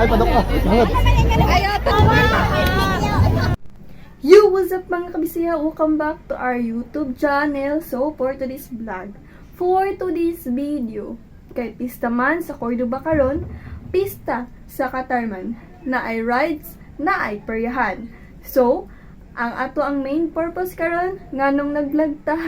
Padok ka. Banget. Yo, what's up mga kabisaya? Welcome back to our YouTube channel. So, for today's video, kay pista man sa Cordoba karon, pista sa Katarman, na ay rides, na ay peryahan. So, ang main purpose karon nganong nag-vlog ta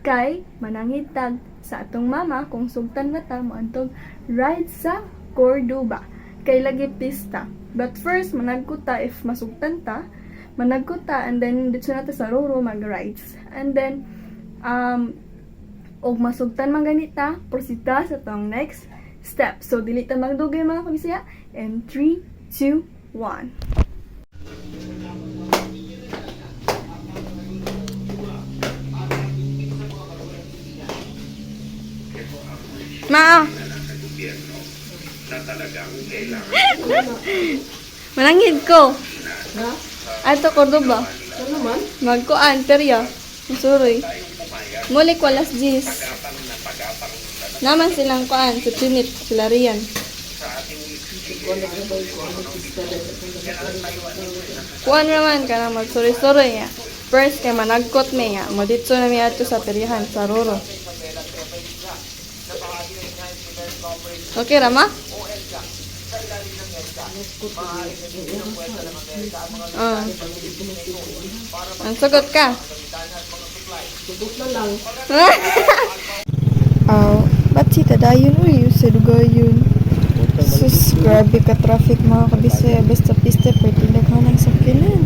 kay manangitag sa atong mama kung sugtan na ta mo antong rides sa Cordoba kay lagi pista. But first managkuta if masugtan ta, managkuta, and then dito na ta sa Roro mag-rides. And then og masugtan man ganita, prosita sa tong next step. So dili ta magdugay mga kabisaya. And 3, 2, 1. Ma! Manangid ko. Ato Cordoba. Ano naman? Magkuan, perya. Masuroy. Mulik walas jis. Naman silang kuan, sa Trinit, sila riyan. Kuan naman ka na magsuroy-suroy ya. First kay managkot me ya. Moditso na mi ato sa peryahan, sa Roro. Okay, Rama? Ang sagot ka? Tubok na lang. Ba't si Tadayon o yun sa lugar yun? Sus, grabe ka traffic mga kabisaya. Basta pista, pwede naghanang sakyanan.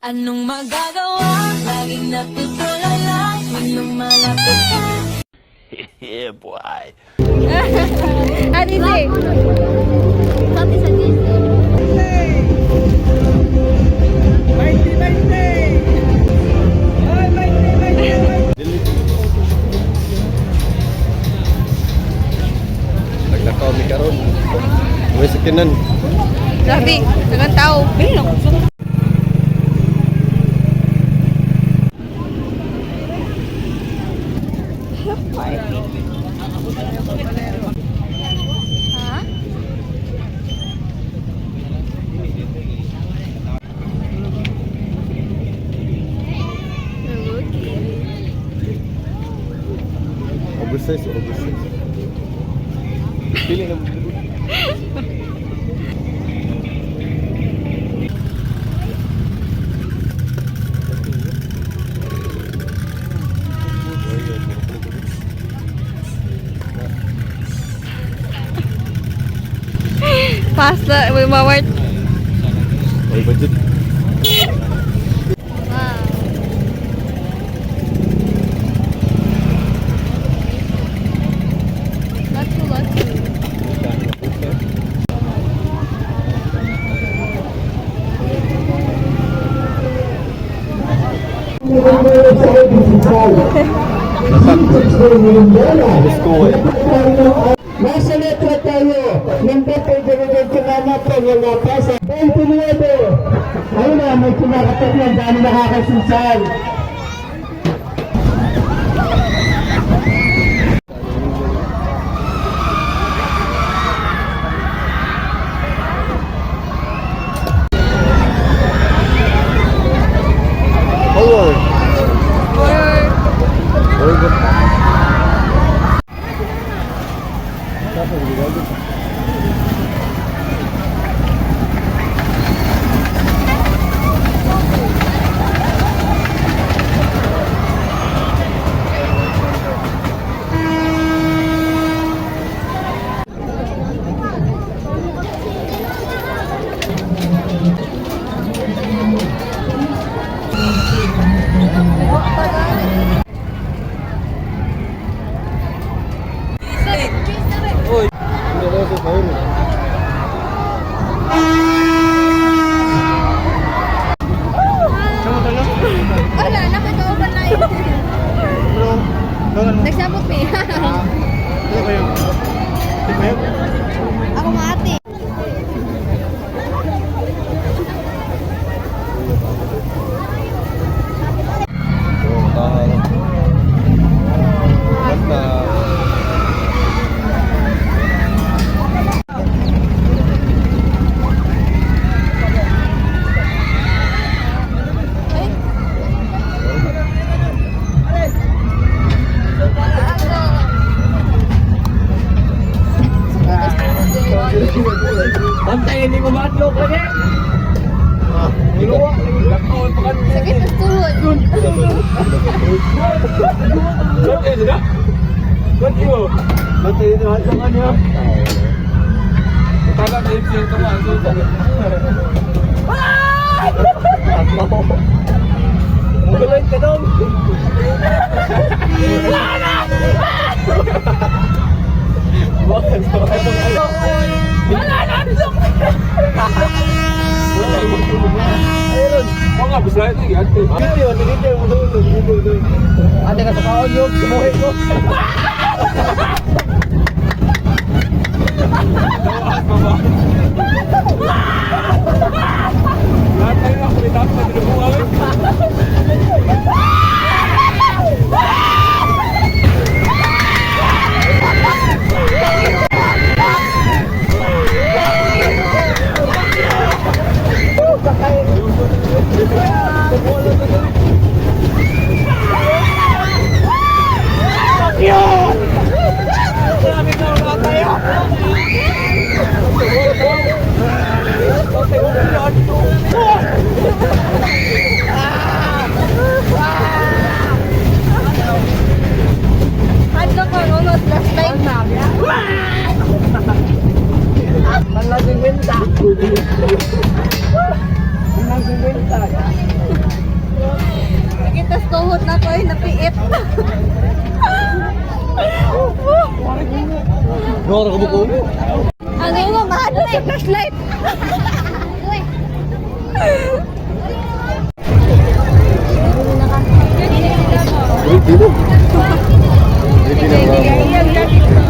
Anong magagawa? Laging natutulala nung malapit ka. Yeah, boy. Ate Zay! Sabi sa Disney. Naglakaw mi karon. Uy sakinan. Grabe, nagang tao. Bili lang. Ha? Oversize. Pili na. Pasta, may mawart. Ay budget. Wow. Lucky. Nasa letra tayo ng Pepe General Kinama Pangalawa sa 29. Ayun na, may kumakapat yan dahil nakakasusal. Nagsabot me. Ako nga ate. Bantay, hindi mo ma-adlock lagi. Ginawa. Sakit sa tuhod. Bantay sila. Bantay mo. Bantay dito, adlock ka niya. Taga na yung siyang tama. Magaling ka doon. Wala na! Ayun! Oo nga, bisaya ito yung ate. Dito yun. Ate ka sa kaon yun, sumuhay ko. Lahat tayo na, kulit ako na tinubungan. Adlo ko nunod last time. Malaging winta. Malaging winta. Sakit sa tuhod na ko ay napiit. Gawar ka buko mo? Ang imo mahal sa flashlight. Hindi mo. Hindi na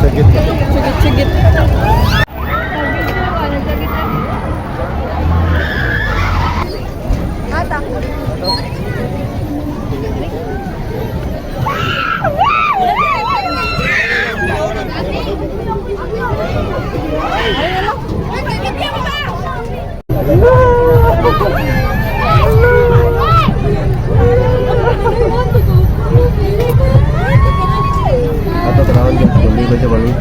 Sagit. Sigit. Ata. Atau kenalan jam 5 baca balik.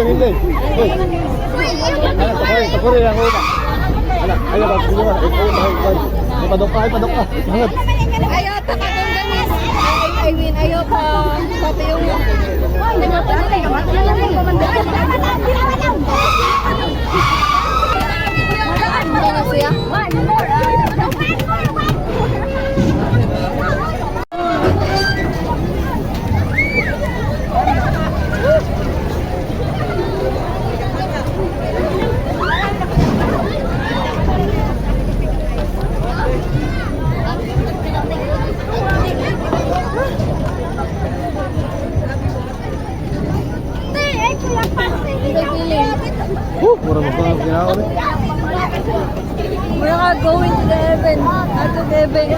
Hindi. Takore yang una. Ala, ayo ba dulu ah. Padok ka. Banget. Ayo, takatong ganis. I win, ayo. pati yung... Ay, nagpapalala yung mata na lang yung pamandahan. Ano na siya? Mura mo pa ginawa ulit. We're not going to the heaven. Not to the heaven.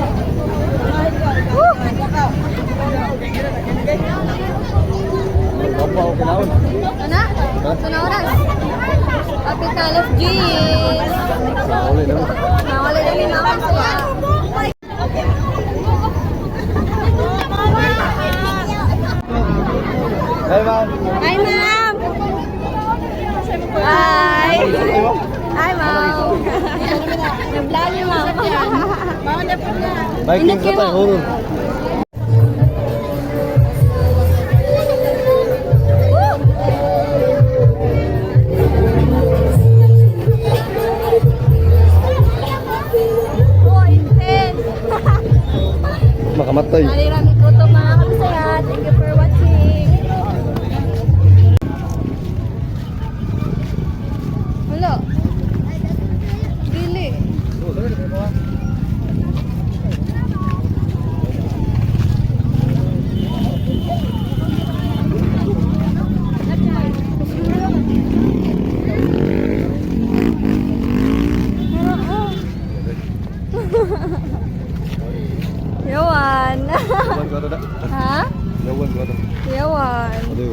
Apa ako kinaon? Ano? Sa oras? Capital of G's. Uli naman. Nawala na rin naman siya. Hey, ma'am. Hi, ma'am! Hi! Hi, ma'am! Nag-vlog niyo, ma'am. Biking sa tayo, hurun. Oh, intense! Makamatay. Marami ko ito mga kabisaya. Thank you for watching. Wala. Dili. Yawan. Yawan ko ada. Ha? Yawan ko ada. Yawan. Aduh,